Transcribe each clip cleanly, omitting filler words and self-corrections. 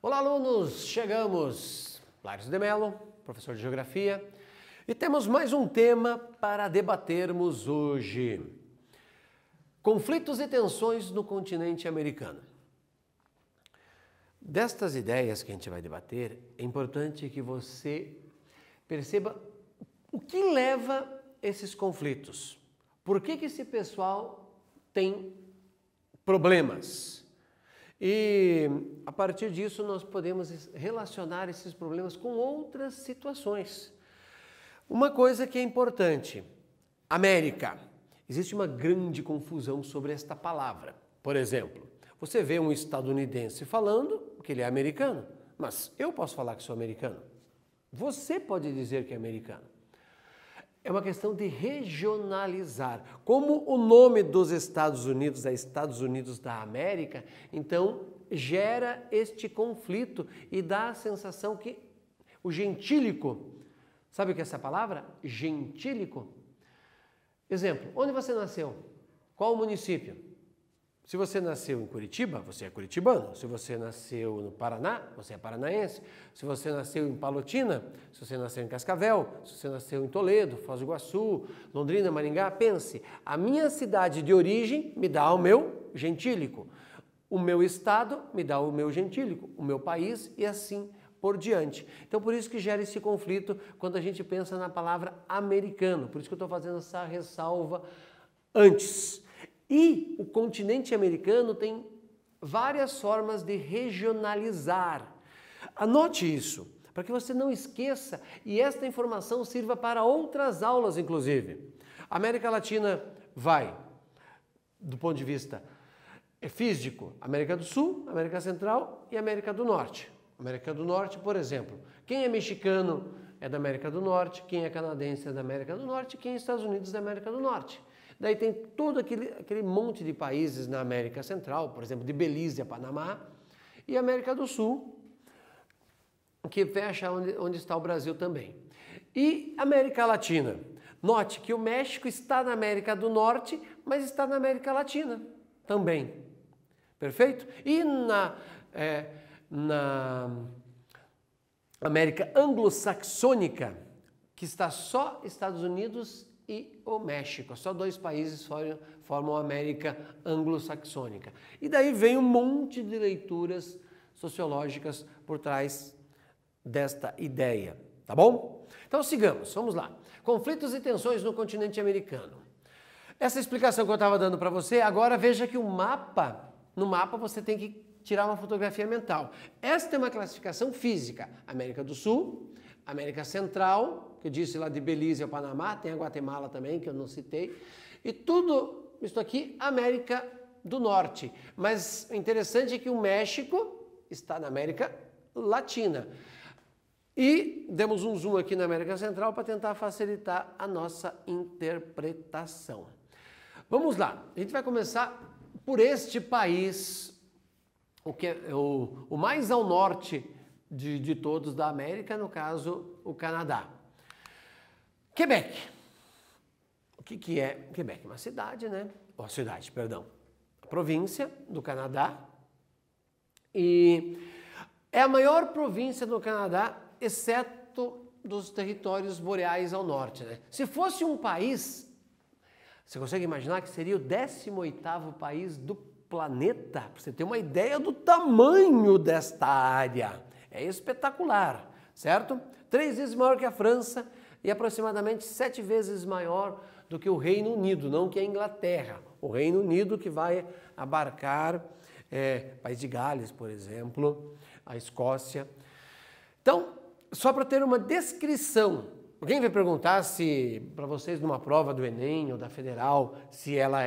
Olá, alunos! Chegamos! Laires de Mello, professor de Geografia, e temos mais um tema para debatermos hoje. Conflitos e tensões no continente americano. Destas ideias que a gente vai debater, é importante que você perceba o que leva esses conflitos. Por que esse pessoal tem problemas? E a partir disso nós podemos relacionar esses problemas com outras situações. Uma coisa que é importante, América. Existe uma grande confusão sobre esta palavra. Por exemplo, você vê um estadunidense falando que ele é americano, mas eu posso falar que sou americano. Você pode dizer que é americano. É uma questão de regionalizar. Como o nome dos Estados Unidos é Estados Unidos da América, então gera este conflito e dá a sensação que o gentílico, sabe o que é essa palavra? Gentílico. Exemplo, onde você nasceu? Qual o município? Se você nasceu em Curitiba, você é curitibano. Se você nasceu no Paraná, você é paranaense. Se você nasceu em Palotina, se você nasceu em Cascavel, se você nasceu em Toledo, Foz do Iguaçu, Londrina, Maringá, pense, a minha cidade de origem me dá o meu gentílico. O meu estado me dá o meu gentílico, o meu país e assim por diante. Então, por isso que gera esse conflito quando a gente pensa na palavra americano. Por isso que eu estou fazendo essa ressalva antes. E o continente americano tem várias formas de regionalizar. Anote isso, para que você não esqueça e esta informação sirva para outras aulas, inclusive. A América Latina vai, do ponto de vista físico, América do Sul, América Central e América do Norte. América do Norte, por exemplo, quem é mexicano é da América do Norte, quem é canadense é da América do Norte, quem é Estados Unidos é da América do Norte. Daí tem todo aquele monte de países na América Central, por exemplo, de Belize a Panamá, e América do Sul, que fecha onde está o Brasil também. E América Latina. Note que o México está na América do Norte, mas está na América Latina também. Perfeito? E na América anglo-saxônica, que está só Estados Unidos e o México. Só dois países formam a América anglo-saxônica. E daí vem um monte de leituras sociológicas por trás desta ideia, tá bom? Então sigamos, vamos lá. Conflitos e tensões no continente americano. Essa explicação que eu estava dando para você, agora veja que no mapa você tem que tirar uma fotografia mental. Esta é uma classificação física. América do Sul, América Central, que eu disse lá de Belize ao Panamá, tem a Guatemala também, que eu não citei, e tudo isso aqui, América do Norte. Mas o interessante é que o México está na América Latina. E demos um zoom aqui na América Central para tentar facilitar a nossa interpretação. Vamos lá, a gente vai começar por este país, o que é o mais ao norte de todos da América, no caso, o Canadá. Quebec. O que é Quebec? Uma cidade, né? Ou cidade, perdão. A província do Canadá. E é a maior província do Canadá, exceto dos territórios boreais ao norte, né? Se fosse um país, você consegue imaginar que seria o 18º país do planeta? Para você ter uma ideia do tamanho desta área. É espetacular, certo? 3 vezes maior que a França e aproximadamente 7 vezes maior do que o Reino Unido, não que a Inglaterra. O Reino Unido que vai abarcar País de Gales, por exemplo, a Escócia. Então, só para ter uma descrição, alguém vai perguntar se, para vocês numa prova do Enem ou da Federal, se ela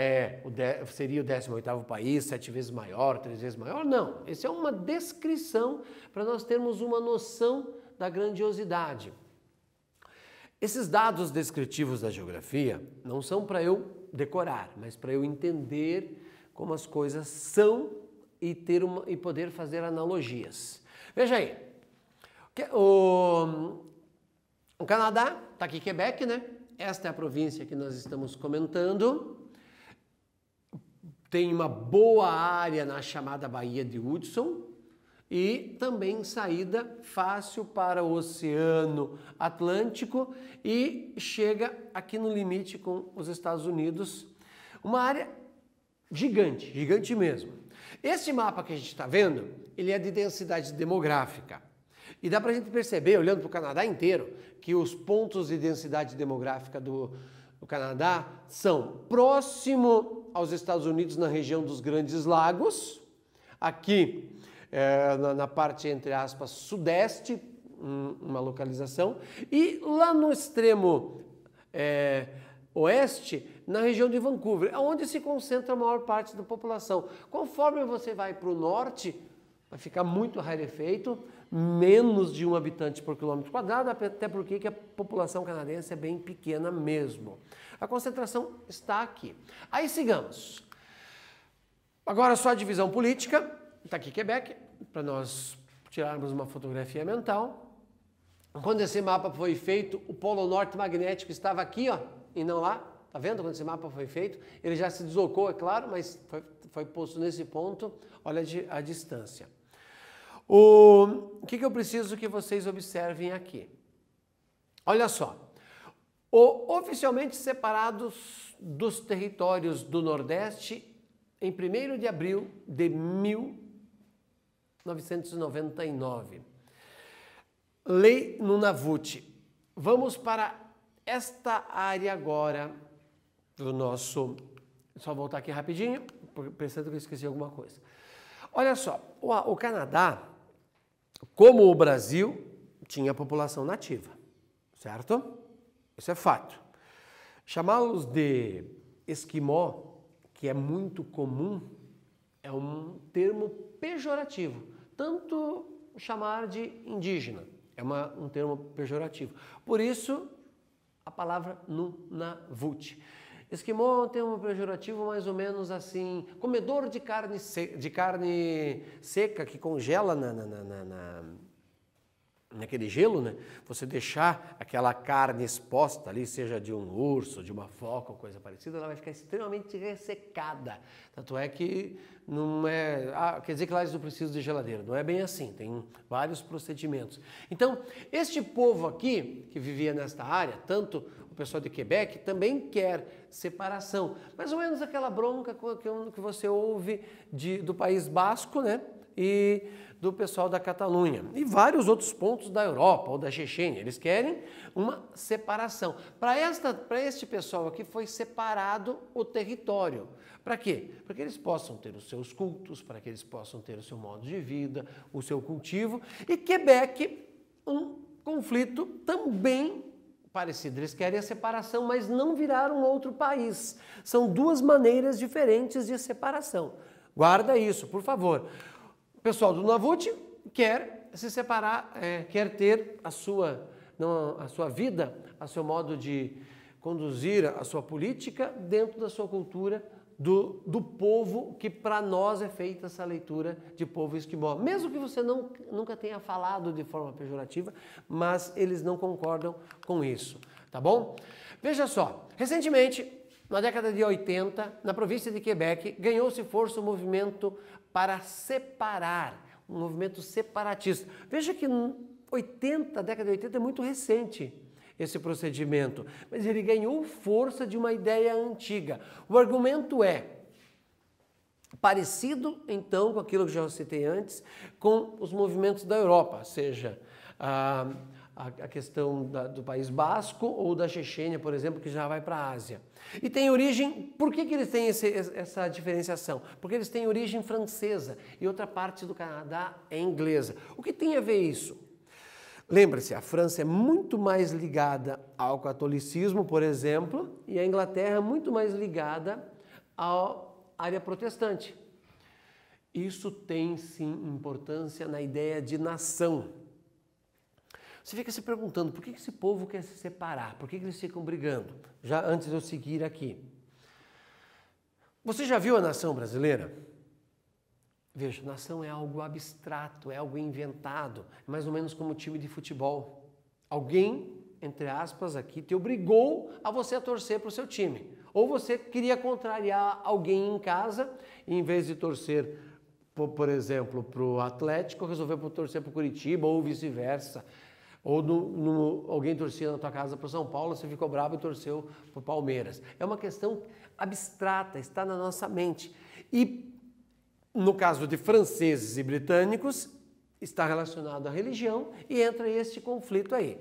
seria o 18º país, 7 vezes maior, 3 vezes maior? Não, isso é uma descrição para nós termos uma noção da grandiosidade. Esses dados descritivos da geografia não são para eu decorar, mas para eu entender como as coisas são e poder fazer analogias. Veja aí, o Canadá, está aqui Quebec, né? esta é a província que nós estamos comentando. Tem uma boa área na chamada Baía de Hudson e também saída fácil para o Oceano Atlântico e chega aqui no limite com os Estados Unidos. Uma área gigante, gigante mesmo. Esse mapa que a gente está vendo, ele é de densidade demográfica. E dá para a gente perceber, olhando para o Canadá inteiro, que os pontos de densidade demográfica do Canadá são próximo aos Estados Unidos na região dos Grandes Lagos, aqui na parte, entre aspas, sudeste, uma localização, e lá no extremo oeste, na região de Vancouver, onde se concentra a maior parte da população. Conforme você vai para o norte, vai ficar muito rarefeito, menos de 1 habitante por quilômetro quadrado, até porque a população canadense é bem pequena mesmo. A concentração está aqui. Aí sigamos. Agora só a divisão política, está aqui Quebec, para nós tirarmos uma fotografia mental. Quando esse mapa foi feito, o Polo Norte magnético estava aqui, ó, e não lá. Tá vendo quando esse mapa foi feito? Ele já se deslocou, é claro, mas foi posto nesse ponto. Olha a distância. O que eu preciso que vocês observem aqui? Olha só. Oficialmente separados dos territórios do Nordeste em 1º de abril de 1999. Lei Nunavut. Vamos para esta área agora do nosso... Só voltar aqui rapidinho, pensando que eu esqueci alguma coisa. Olha só, o Canadá, como o Brasil, tinha população nativa, certo? Isso é fato. Chamá-los de esquimó, que é muito comum, é um termo pejorativo. Tanto chamar de indígena é um termo pejorativo. Por isso, a palavra Nunavut. Esquimó é um termo pejorativo mais ou menos assim, comedor de carne seca que congela naquele gelo, né? Você deixar aquela carne exposta ali, seja de um urso, de uma foca ou coisa parecida, ela vai ficar extremamente ressecada. Tanto é que não é... quer dizer que lá eles não precisam de geladeira. Não é bem assim, tem vários procedimentos. Então, este povo aqui, que vivia nesta área, tanto o pessoal de Quebec, também quer separação. Mais ou menos aquela bronca que você ouve do País Basco, né? E do pessoal da Catalunha e vários outros pontos da Europa ou da Chechênia. Eles querem uma separação. Para este pessoal aqui foi separado o território. Para quê? Para que eles possam ter os seus cultos, para que eles possam ter o seu modo de vida, o seu cultivo. E Quebec, um conflito também parecido. Eles querem a separação, mas não viraram outro país. São duas maneiras diferentes de separação. Guarda isso, por favor. O pessoal do Nunavut quer se separar, quer ter a sua vida, o seu modo de conduzir a sua política dentro da sua cultura do povo que para nós é feita essa leitura de povo esquimó. Mesmo que você nunca tenha falado de forma pejorativa, mas eles não concordam com isso, tá bom? Veja só, recentemente, na década de 80, na província de Quebec, ganhou-se força o movimento para separar, um movimento separatista. Veja que a década de 80 é muito recente esse procedimento, mas ele ganhou força de uma ideia antiga. O argumento é parecido, então, com aquilo que já citei antes, com os movimentos da Europa, seja a questão do País Basco ou da Chechênia, por exemplo, que já vai para a Ásia. E tem origem, por que eles têm essa diferenciação? Porque eles têm origem francesa e outra parte do Canadá é inglesa. O que tem a ver isso? Lembre-se, a França é muito mais ligada ao catolicismo, por exemplo, e a Inglaterra é muito mais ligada à área protestante. Isso tem, sim, importância na ideia de nação. Você fica se perguntando, por que esse povo quer se separar? Por que eles ficam brigando? Já antes de eu seguir aqui. Você já viu a nação brasileira? Veja, nação é algo abstrato, é algo inventado, é mais ou menos como um time de futebol. Alguém entre aspas aqui, te obrigou a você a torcer para o seu time. Ou você queria contrariar alguém em casa, e em vez de torcer, por exemplo, para o Atlético, resolveu torcer para o Curitiba, ou vice-versa. Ou alguém torcia na tua casa para o São Paulo, você ficou bravo e torceu para o Palmeiras. É uma questão abstrata, está na nossa mente. E no caso de franceses e britânicos, está relacionado à religião e entra este conflito aí.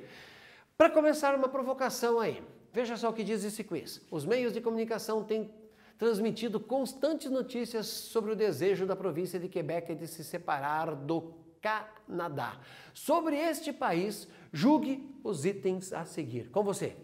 Para começar uma provocação aí, veja só o que diz esse quiz. Os meios de comunicação têm transmitido constantes notícias sobre o desejo da província de Quebec de se separar do Canadá. Sobre este país, julgue os itens a seguir. Com você.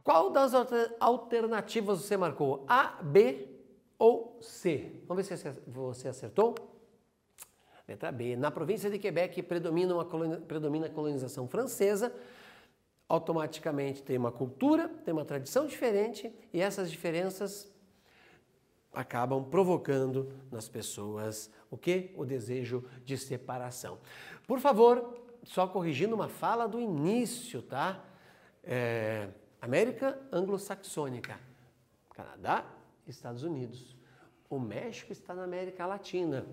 Qual das alternativas você marcou? A, B ou C? Vamos ver se você acertou. Letra B. Na província de Quebec predomina a colonização francesa. Automaticamente tem uma cultura, tem uma tradição diferente e essas diferenças acabam provocando nas pessoas o quê? O desejo de separação. Por favor, só corrigindo uma fala do início, tá? América anglo-saxônica, Canadá, Estados Unidos. O México está na América Latina.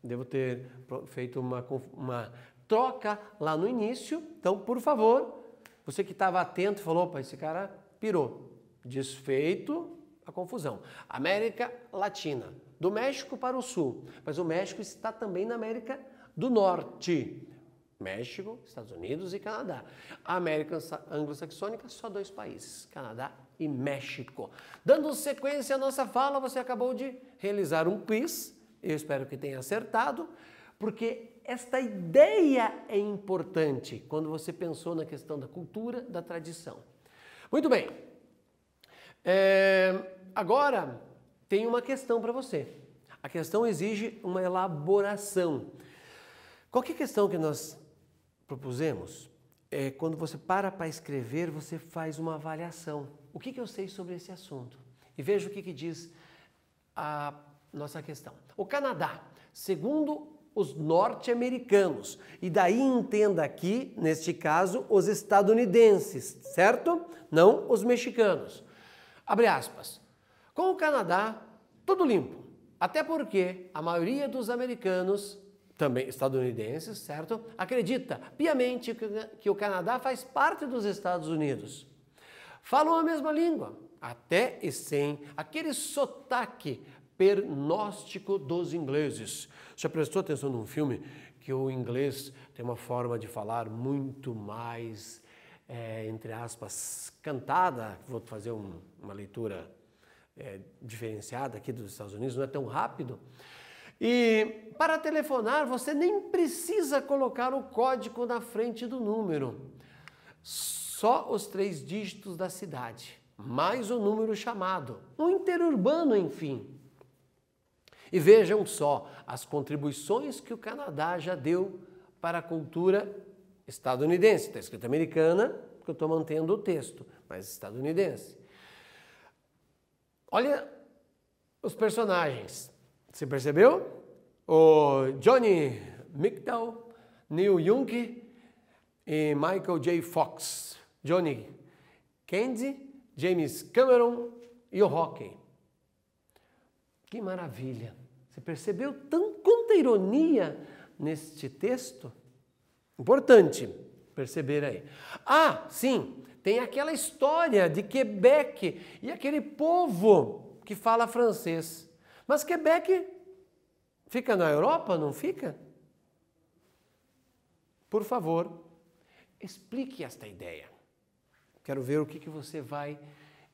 Devo ter feito uma troca lá no início. Então, por favor, você que estava atento e falou, opa, esse cara pirou. Desfeito a confusão. América Latina, do México para o Sul. Mas o México está também na América do Norte. México, Estados Unidos e Canadá. A América anglo-saxônica, só 2 países, Canadá e México. Dando sequência à nossa fala, você acabou de realizar um quiz, eu espero que tenha acertado, porque esta ideia é importante quando você pensou na questão da cultura, da tradição. Muito bem, agora tem uma questão para você. A questão exige uma elaboração. Qualquer questão que nós propusemos, quando você para escrever, você faz uma avaliação. O que eu sei sobre esse assunto? E veja o que diz a nossa questão. O Canadá, segundo os norte-americanos, e daí entenda aqui, neste caso, os estadunidenses, certo? Não os mexicanos. Abre aspas. Com o Canadá, tudo limpo. Até porque a maioria dos americanos, também estadunidenses, certo? Acredita piamente que o Canadá faz parte dos Estados Unidos. Falam a mesma língua, até e sem aquele sotaque pernóstico dos ingleses. Já prestou atenção num filme que o inglês tem uma forma de falar muito mais, entre aspas, cantada. Vou fazer uma leitura diferenciada aqui dos Estados Unidos, não é tão rápido. E para telefonar, você nem precisa colocar o código na frente do número. Só os 3 dígitos da cidade, mais o número chamado, um interurbano, enfim. E vejam só as contribuições que o Canadá já deu para a cultura estadunidense. Está escrito americana, porque eu estou mantendo o texto, mas estadunidense. Olha os personagens. Você percebeu? O Johnny McDowell, Neil Young e Michael J. Fox. Johnny Candy, James Cameron e o Hockey. Que maravilha! Você percebeu quanta ironia neste texto? Importante perceber aí. Ah, sim, tem aquela história de Quebec e aquele povo que fala francês. Mas Quebec fica na Europa, não fica? Por favor, explique esta ideia. Quero ver o que você vai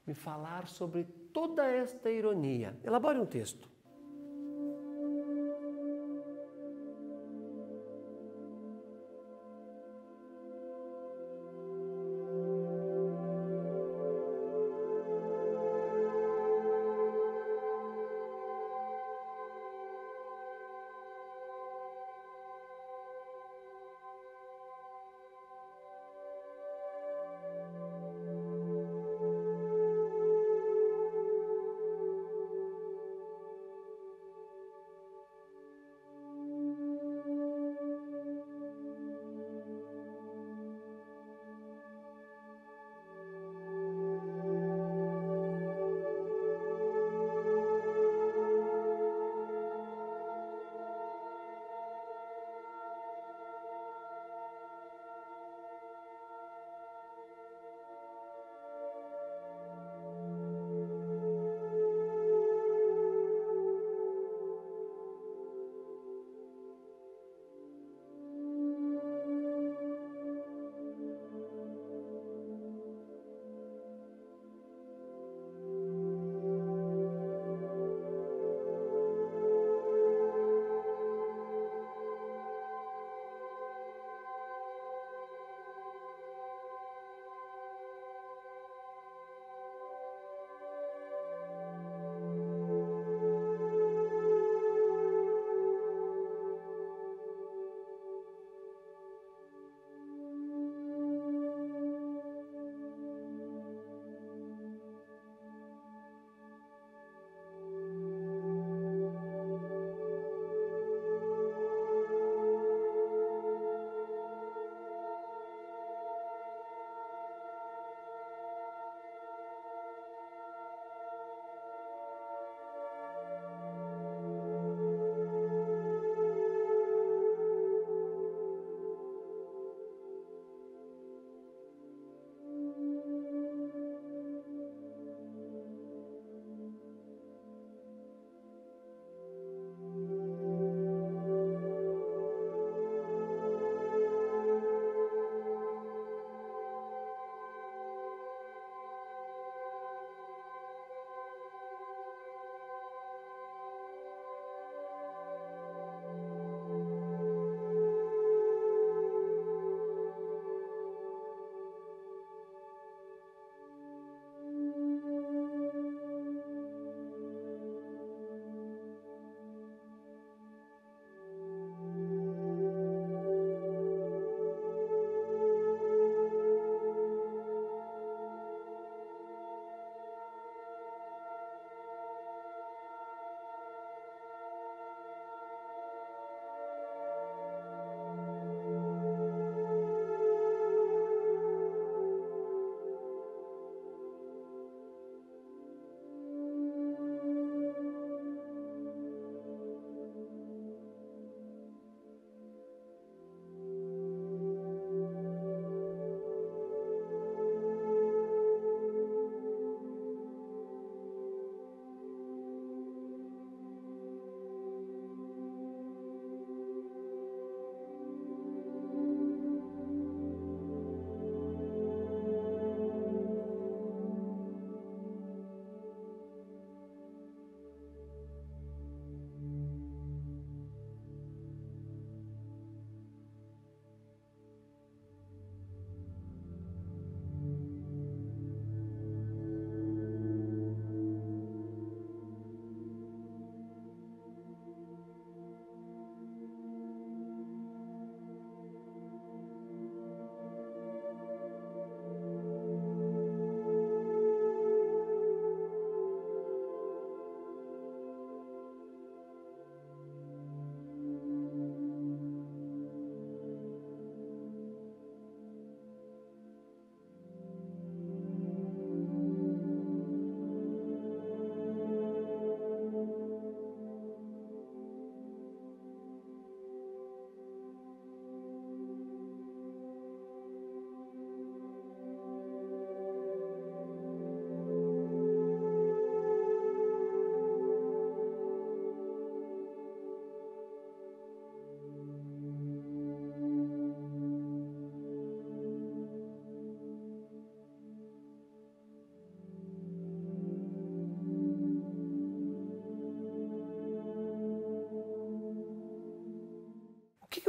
me falar sobre toda esta ironia. Elabore um texto.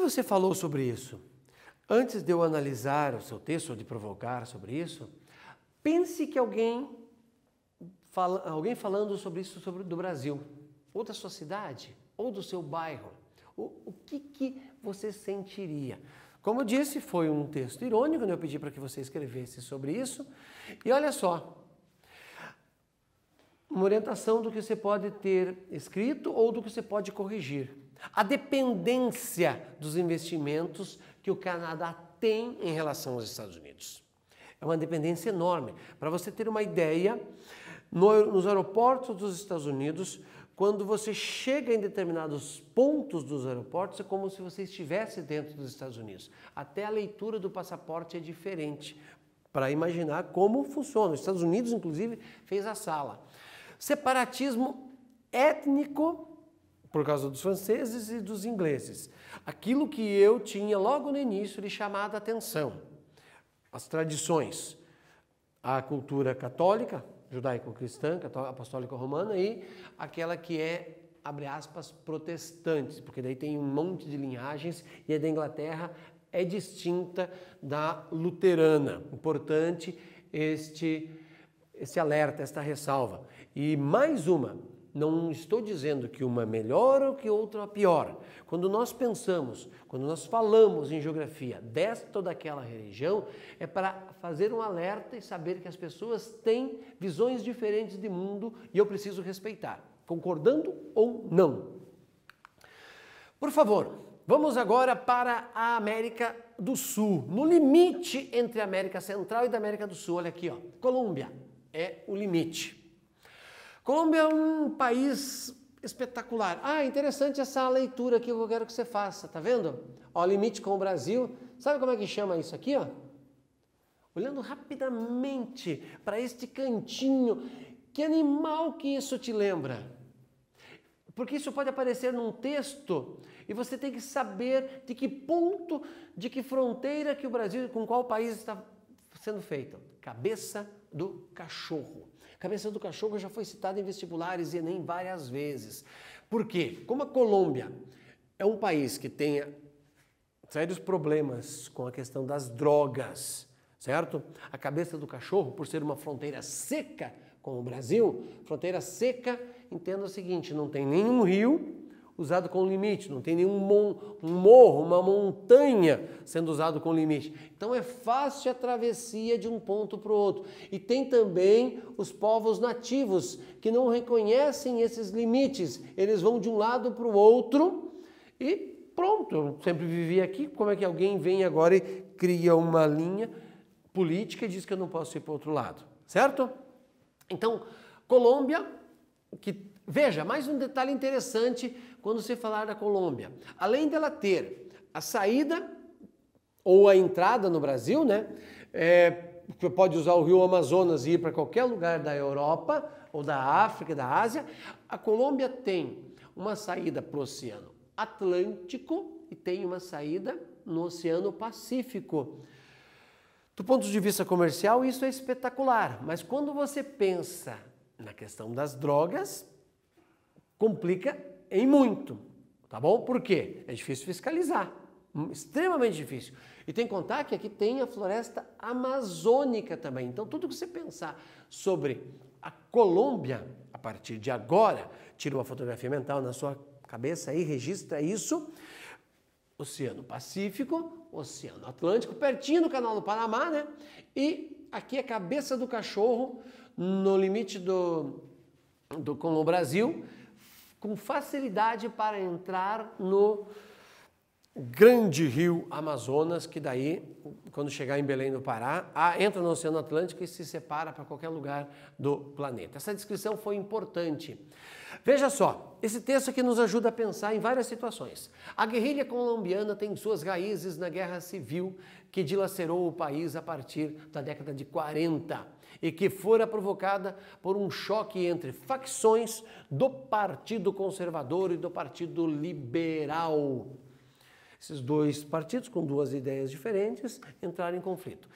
você falou sobre isso, antes de eu analisar o seu texto, ou de provocar sobre isso, pense que alguém falando sobre isso do Brasil, ou da sua cidade, ou do seu bairro, o que você sentiria? Como eu disse, foi um texto irônico, né? Eu pedi para que você escrevesse sobre isso. E olha só, uma orientação do que você pode ter escrito ou do que você pode corrigir. A dependência dos investimentos que o Canadá tem em relação aos Estados Unidos. É uma dependência enorme. Para você ter uma ideia, nos aeroportos dos Estados Unidos, quando você chega em determinados pontos dos aeroportos, é como se você estivesse dentro dos Estados Unidos. Até a leitura do passaporte é diferente, para imaginar como funciona. Os Estados Unidos, inclusive, fez a sala. Separatismo étnico, por causa dos franceses e dos ingleses. Aquilo que eu tinha logo no início de chamado a atenção. As tradições, a cultura católica, judaico-cristã, apostólica romana, e aquela que é, abre aspas, protestante, porque daí tem um monte de linhagens e a da Inglaterra é distinta da luterana. Importante este alerta, esta ressalva. E mais uma, não estou dizendo que uma é melhor ou que outra é pior. Quando nós pensamos, quando nós falamos em geografia desta ou daquela religião, é para fazer um alerta e saber que as pessoas têm visões diferentes de mundo e eu preciso respeitar, concordando ou não. Por favor, vamos agora para a América do Sul, no limite entre a América Central e da América do Sul. Olha aqui, ó, Colômbia é o limite. Colômbia é um país espetacular. Ah, interessante essa leitura aqui que eu quero que você faça, tá vendo? Ó, limite com o Brasil. Sabe como é que chama isso aqui, ó? Olhando rapidamente para este cantinho, que animal que isso te lembra? Porque isso pode aparecer num texto e você tem que saber de que ponto, de que fronteira que o Brasil, com qual país está sendo feito. Cabeça do cachorro. Cabeça do cachorro já foi citada em vestibulares e Enem várias vezes. Por quê? Como a Colômbia é um país que tem sérios problemas com a questão das drogas, certo? A cabeça do cachorro, por ser uma fronteira seca com o Brasil, fronteira seca, entenda o seguinte, não tem nenhum rio usado com limite, não tem nenhum morro, uma montanha sendo usado com limite. Então é fácil a travessia de um ponto para o outro. E tem também os povos nativos que não reconhecem esses limites. Eles vão de um lado para o outro e pronto, eu sempre vivi aqui. Como é que alguém vem agora e cria uma linha política e diz que eu não posso ir para o outro lado, certo? Então, Colômbia, que veja, mais um detalhe interessante quando se falar da Colômbia. Além dela ter a saída ou a entrada no Brasil, né? Você pode usar o rio Amazonas e ir para qualquer lugar da Europa ou da África, da Ásia. A Colômbia tem uma saída para o Oceano Atlântico e tem uma saída no Oceano Pacífico. Do ponto de vista comercial, isso é espetacular, mas quando você pensa na questão das drogas, complica em muito, tá bom? Por quê? É difícil fiscalizar, extremamente difícil. E tem que contar que aqui tem a floresta amazônica também. Então, tudo que você pensar sobre a Colômbia, a partir de agora, tira uma fotografia mental na sua cabeça aí, registra isso. Oceano Pacífico, Oceano Atlântico, pertinho do Canal do Panamá, né? E aqui a cabeça do cachorro, no limite com o Brasil, com facilidade para entrar no grande rio Amazonas, que daí, quando chegar em Belém do Pará, entra no Oceano Atlântico e se separa para qualquer lugar do planeta. Essa descrição foi importante. Veja só, esse texto aqui nos ajuda a pensar em várias situações. A guerrilha colombiana tem suas raízes na guerra civil que dilacerou o país a partir da década de 40 e que fora provocada por um choque entre facções do Partido Conservador e do Partido Liberal. Esses dois partidos, com duas ideias diferentes, entraram em conflito.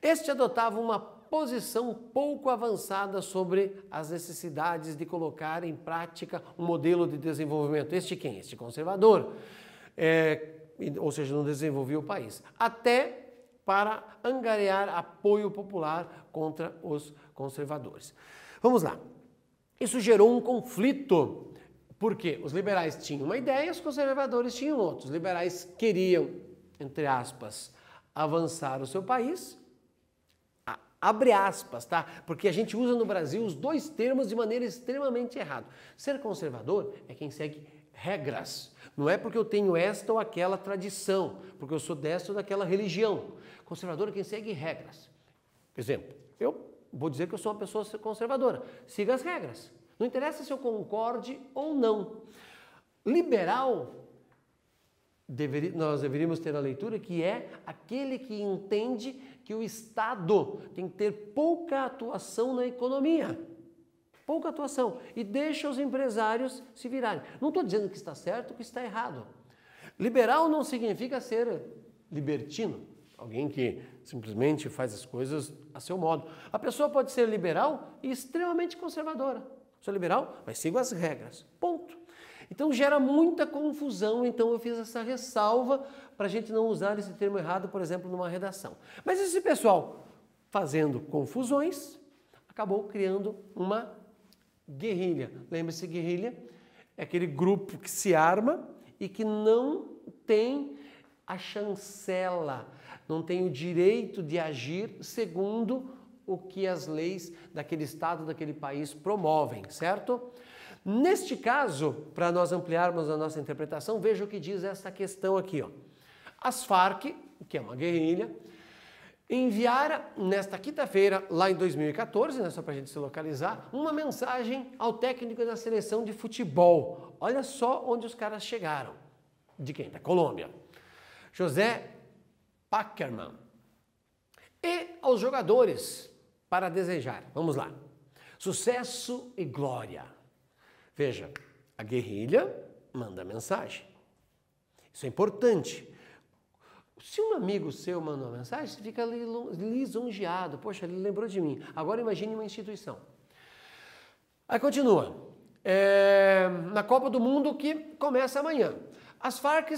Este adotava uma posição pouco avançada sobre as necessidades de colocar em prática um modelo de desenvolvimento. Este quem? Este conservador. ou seja, não desenvolvia o país, até para angariar apoio popular contra os conservadores. Vamos lá. Isso gerou um conflito, porque os liberais tinham uma ideia, os conservadores tinham outra. Os liberais queriam, entre aspas, avançar o seu país, abre aspas, tá? Porque a gente usa no Brasil os dois termos de maneira extremamente errada. Ser conservador é quem segue regras. Não é porque eu tenho esta ou aquela tradição, porque eu sou desta ou daquela religião. Conservador é quem segue regras. Por exemplo, eu vou dizer que eu sou uma pessoa conservadora. Siga as regras. Não interessa se eu concorde ou não. Liberal, nós deveríamos ter a leitura que é aquele que entende que o Estado tem que ter pouca atuação na economia. Pouca atuação. E deixa os empresários se virarem. Não estou dizendo que está certo ou que está errado. Liberal não significa ser libertino. Alguém que simplesmente faz as coisas a seu modo. A pessoa pode ser liberal e extremamente conservadora. Sou liberal, mas sigo as regras. Ponto. Então gera muita confusão, então eu fiz essa ressalva para a gente não usar esse termo errado, por exemplo, numa redação. Mas esse pessoal, fazendo confusões, acabou criando uma guerrilha. Lembre-se, guerrilha é aquele grupo que se arma e que não tem a chancela, não tem o direito de agir segundo o que as leis daquele estado, daquele país promovem, certo? Neste caso, para nós ampliarmos a nossa interpretação, veja o que diz essa questão aqui, ó. As Farc, que é uma guerrilha, enviara nesta quinta-feira, lá em 2014, né, só para a gente se localizar, uma mensagem ao técnico da seleção de futebol. Olha só onde os caras chegaram. De quem? Da Colômbia. José Packerman. E aos jogadores para desejar. Vamos lá. Sucesso e glória. Veja, a guerrilha manda mensagem. Isso é importante. Se um amigo seu manda uma mensagem, você fica lisonjeado. Poxa, ele lembrou de mim. Agora imagine uma instituição. Aí continua. Na Copa do Mundo que começa amanhã. As Farc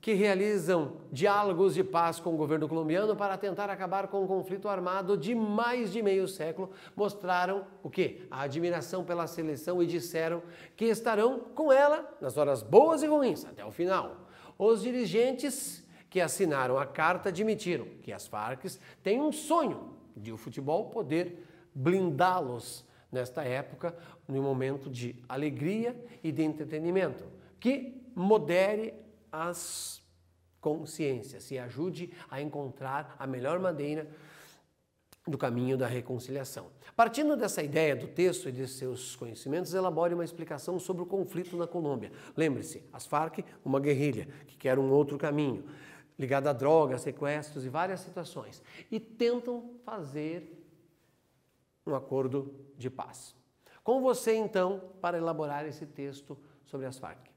que realizam diálogos de paz com o governo colombiano para tentar acabar com o conflito armado de mais de meio século, mostraram o quê? A admiração pela seleção e disseram que estarão com ela nas horas boas e ruins, até o final. Os dirigentes que assinaram a carta admitiram que as Farc têm um sonho de o futebol poder blindá-los nesta época, num momento de alegria e de entretenimento, que modere as consciências e ajude a encontrar a melhor maneira do caminho da reconciliação. Partindo dessa ideia do texto e de seus conhecimentos, elabore uma explicação sobre o conflito na Colômbia. Lembre-se, as Farc, uma guerrilha que quer um outro caminho, ligada a drogas, sequestros e várias situações, e tentam fazer um acordo de paz. Com você, então, para elaborar esse texto sobre as Farc.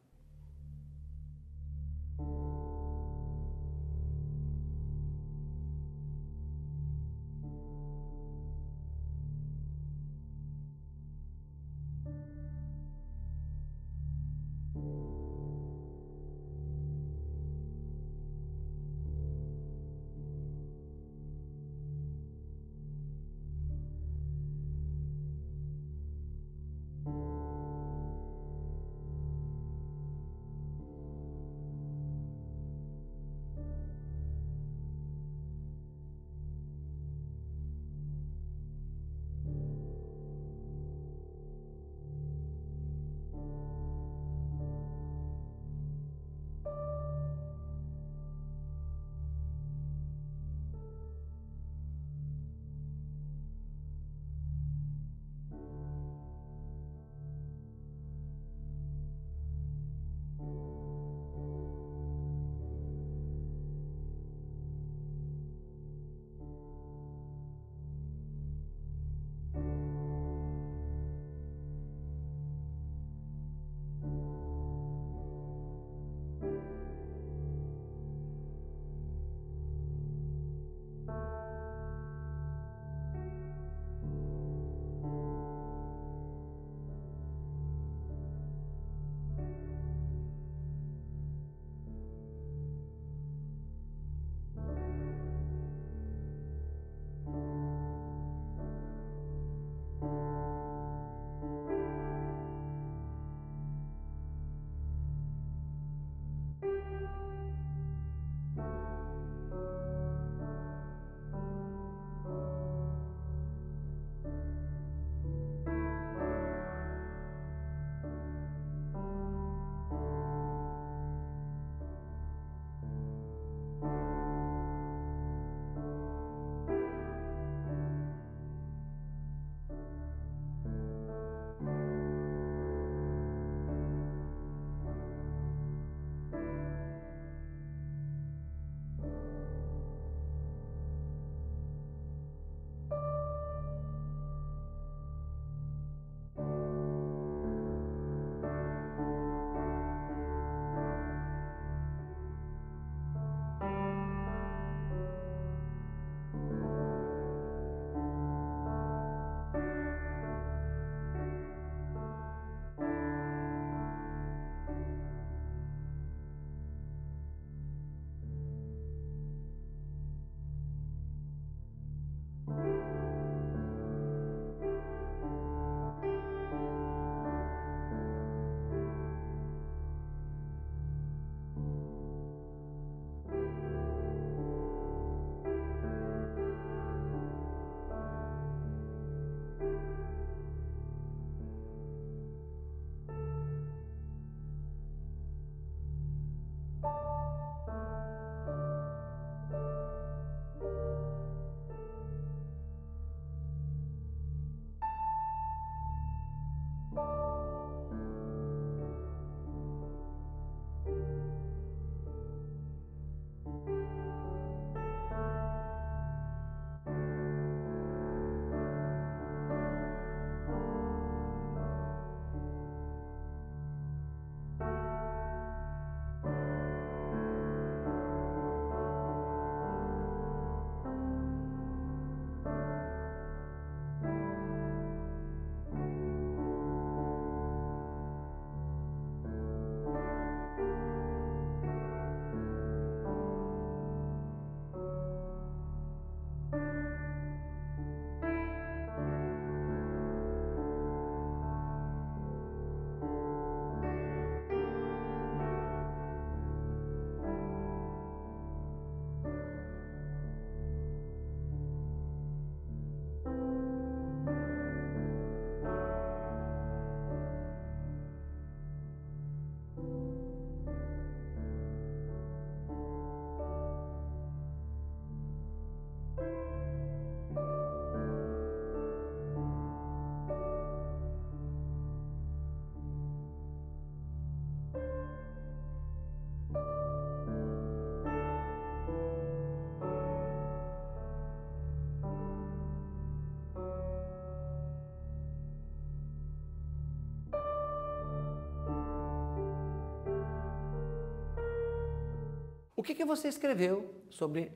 O que você escreveu sobre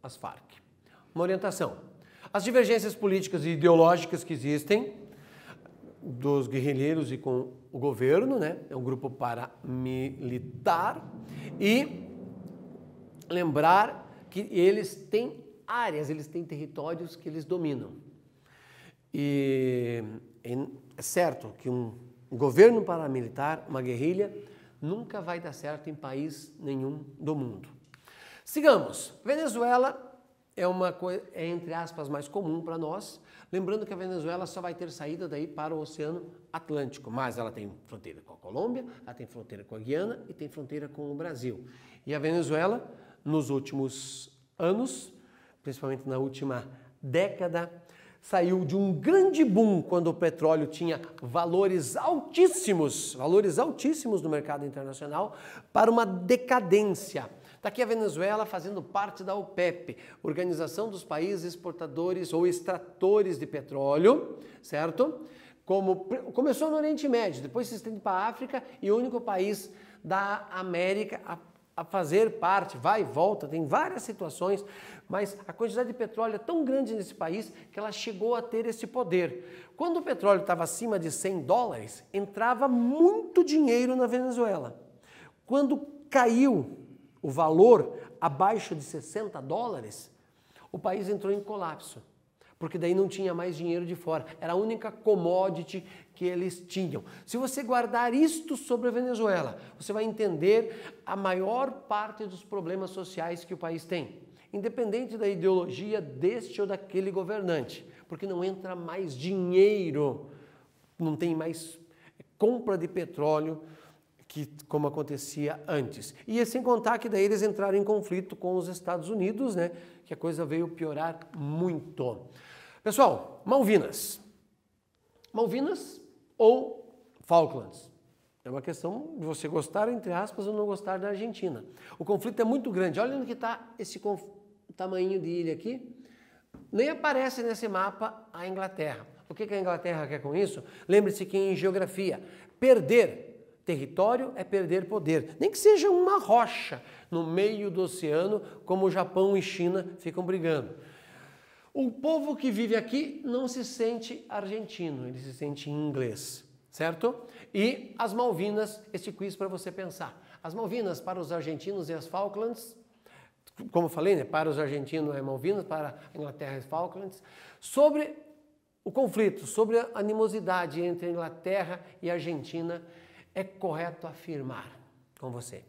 as Farc? Uma orientação. As divergências políticas e ideológicas que existem dos guerrilheiros e com o governo, né? É um grupo paramilitar. E lembrar que eles têm áreas, eles têm territórios que eles dominam. E é certo que um governo paramilitar, uma guerrilha, nunca vai dar certo em país nenhum do mundo. Sigamos. Venezuela é uma coisa, entre aspas, mais comum para nós. Lembrando que a Venezuela só vai ter saída daí para o Oceano Atlântico, mas ela tem fronteira com a Colômbia, ela tem fronteira com a Guiana e tem fronteira com o Brasil. E a Venezuela, nos últimos anos, principalmente na última década, saiu de um grande boom quando o petróleo tinha valores altíssimos no mercado internacional, para uma decadência. Está aqui a Venezuela fazendo parte da OPEP, Organização dos Países Exportadores ou Extratores de Petróleo, certo? Começou no Oriente Médio, depois se estende para a África e o único país da América a fazer parte, vai e volta, tem várias situações, mas a quantidade de petróleo é tão grande nesse país que ela chegou a ter esse poder. Quando o petróleo estava acima de $100, entrava muito dinheiro na Venezuela. Quando caiu o valor abaixo de $60, o país entrou em colapso, porque daí não tinha mais dinheiro de fora, era a única commodity que eles tinham. Se você guardar isto sobre a Venezuela, você vai entender a maior parte dos problemas sociais que o país tem, independente da ideologia deste ou daquele governante, porque não entra mais dinheiro, não tem mais compra de petróleo, como acontecia antes. E sem contar que daí eles entraram em conflito com os Estados Unidos, né? Que a coisa veio piorar muito. Pessoal, Malvinas. Malvinas ou Falklands? É uma questão de você gostar, entre aspas, ou não gostar da Argentina. O conflito é muito grande. Olha onde que está esse tamanho de ilha aqui. Nem aparece nesse mapa a Inglaterra. O que a Inglaterra quer com isso? Lembre-se que em geografia, perder território é perder poder, nem que seja uma rocha no meio do oceano, como o Japão e China ficam brigando. O povo que vive aqui não se sente argentino, ele se sente inglês, certo? E as Malvinas, esse quiz para você pensar. As Malvinas para os argentinos e as Falklands, como eu falei, né? Para os argentinos é Malvinas, para a Inglaterra é Falklands. Sobre o conflito, sobre a animosidade entre a Inglaterra e a Argentina, é correto afirmar com você.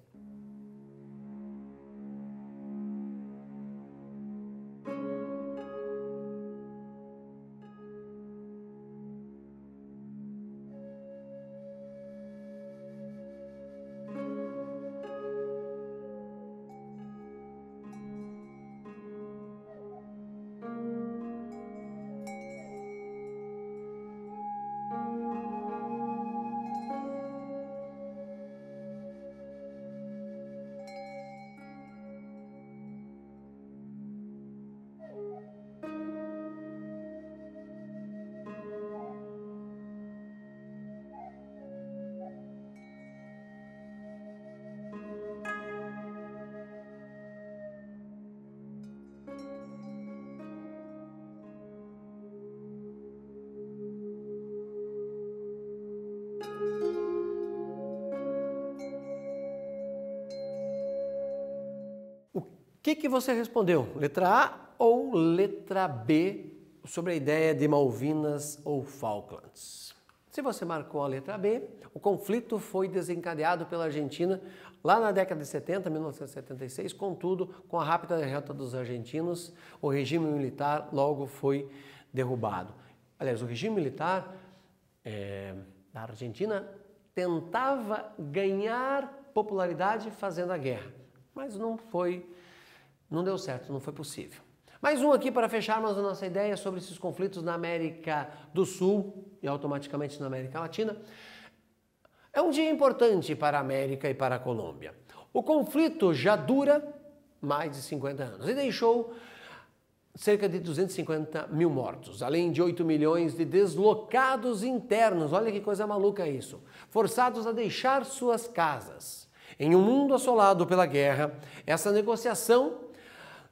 O que você respondeu? Letra A ou letra B sobre a ideia de Malvinas ou Falklands? Se você marcou a letra B, o conflito foi desencadeado pela Argentina lá na década de 70, 1976, contudo, com a rápida derrota dos argentinos, o regime militar logo foi derrubado. Aliás, o regime militar da Argentina tentava ganhar popularidade fazendo a guerra, mas não deu certo, não foi possível. Mais um aqui para fecharmos a nossa ideia sobre esses conflitos na América do Sul e automaticamente na América Latina. É um dia importante para a América e para a Colômbia. O conflito já dura mais de 50 anos e deixou cerca de 250 mil mortos, além de 8 milhões de deslocados internos. Olha que coisa maluca isso. Forçados a deixar suas casas. Em um mundo assolado pela guerra, essa negociação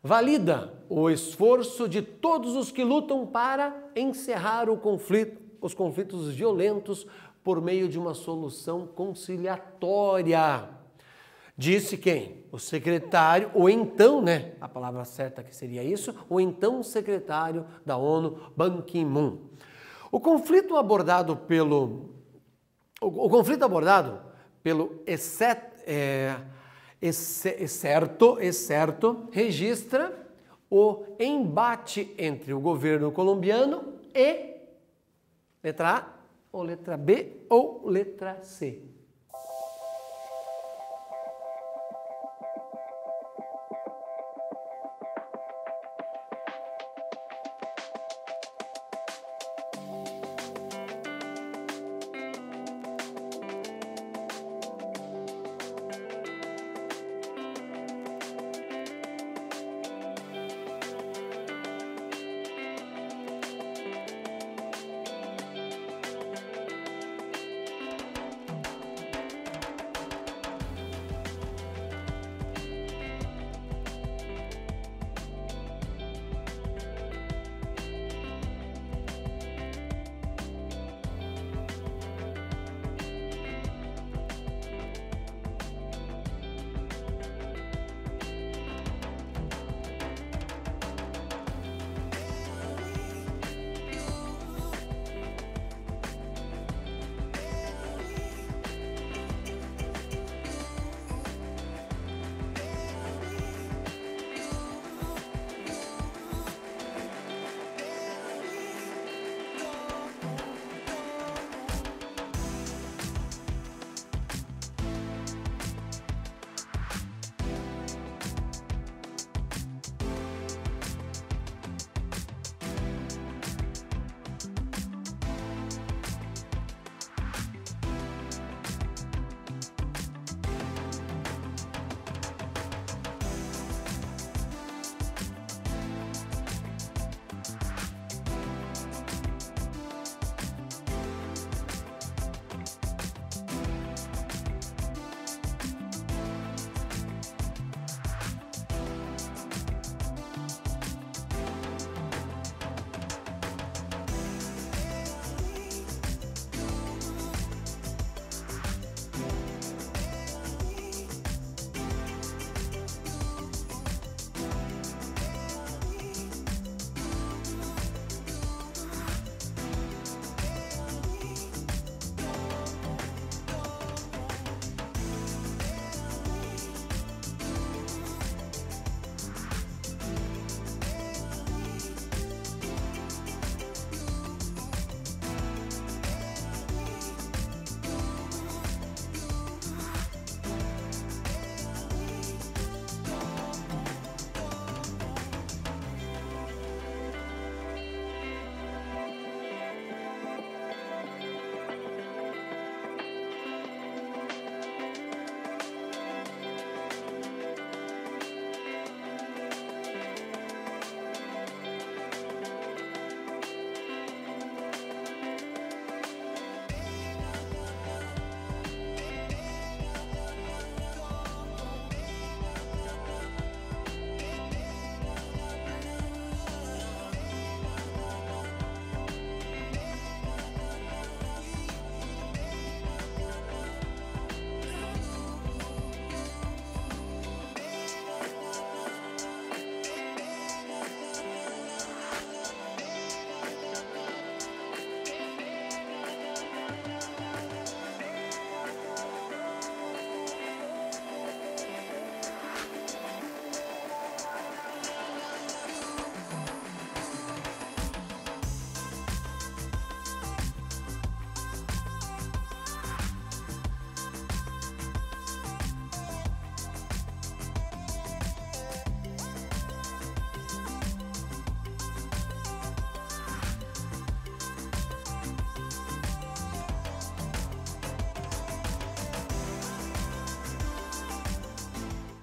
valida o esforço de todos os que lutam para encerrar os conflitos violentos por meio de uma solução conciliatória. Disse quem? O secretário, ou então, a palavra certa que seria isso, o então secretário da ONU, Ban Ki-moon. O conflito abordado pelo excerto registra o embate entre o governo colombiano e letra A, ou letra B, ou letra C.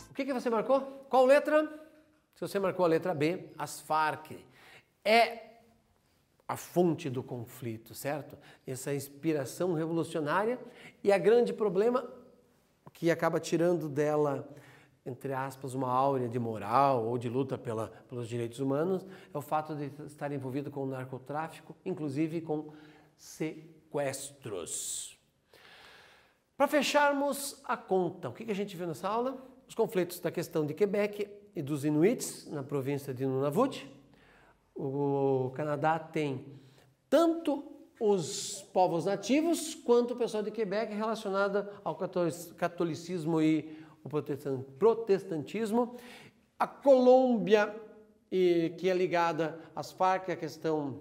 O que você marcou? Qual letra? Se você marcou a letra B, as Farc é a fonte do conflito, certo? Essa inspiração revolucionária e a grande problema que acaba tirando dela, entre aspas, uma áurea de moral ou de luta pelos direitos humanos, é o fato de estar envolvido com o narcotráfico, inclusive com sequestros. Para fecharmos a conta, o que a gente viu nessa aula? Os conflitos da questão de Quebec e dos Inuits, na província de Nunavut. O Canadá tem tanto os povos nativos quanto o pessoal de Quebec relacionado ao catolicismo e o protestantismo. A Colômbia, que é ligada às Farc, a questão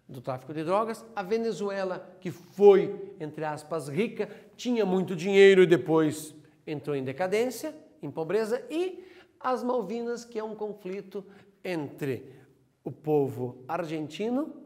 do tráfico de drogas. A Venezuela, que foi, entre aspas, rica, tinha muito dinheiro e depois entrou em decadência, em pobreza. E as Malvinas, que é um conflito entre o povo argentino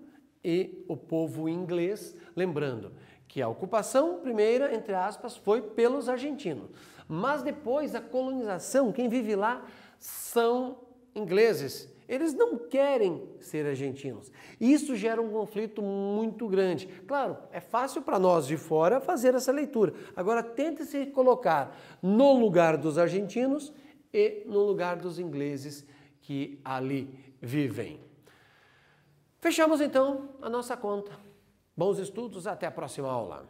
e o povo inglês, lembrando que a ocupação primeira, entre aspas, foi pelos argentinos, mas depois a colonização, quem vive lá são ingleses. Eles não querem ser argentinos. Isso gera um conflito muito grande. Claro, é fácil para nós de fora fazer essa leitura. Agora, tente se colocar no lugar dos argentinos e no lugar dos ingleses que ali vivem. Fechamos então a nossa conta. Bons estudos, até a próxima aula.